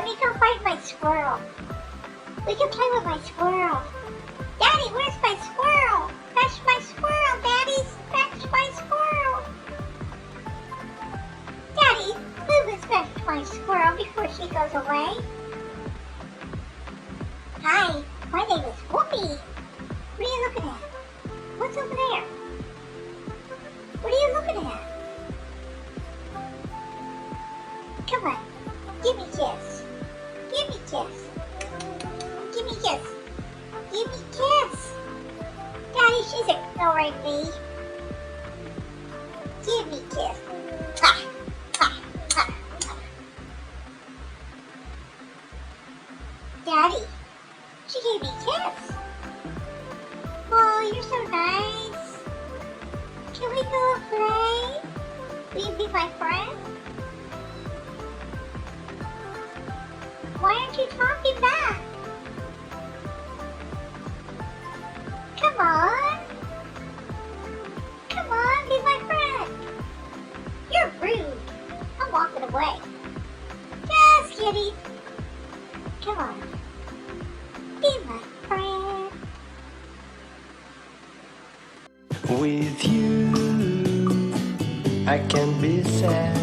let me go find my squirrel. We can play with my squirrel. Daddy, where's my squirrel? Fetch my squirrel, Daddy. Fetch my squirrel. Daddy, who has fetched my squirrel before she goes away? Hi, my name is Wolfie. What are you looking at? What's over there? What are you looking at? Come on, give me a kiss. Give me a kiss. Give me a kiss. Give me a kiss. Daddy, she's ignoring me. Give me a kiss. Ha, ha, ha, ha. Daddy, she gave me a kiss. Oh, you're so nice. Can we go and play? Will you be my friend? Why aren't you talking back? Come on. Come on, be my friend. You're rude. I'm walking away. Yes, kitty. Come on. Be my friend. With you, I can be sad.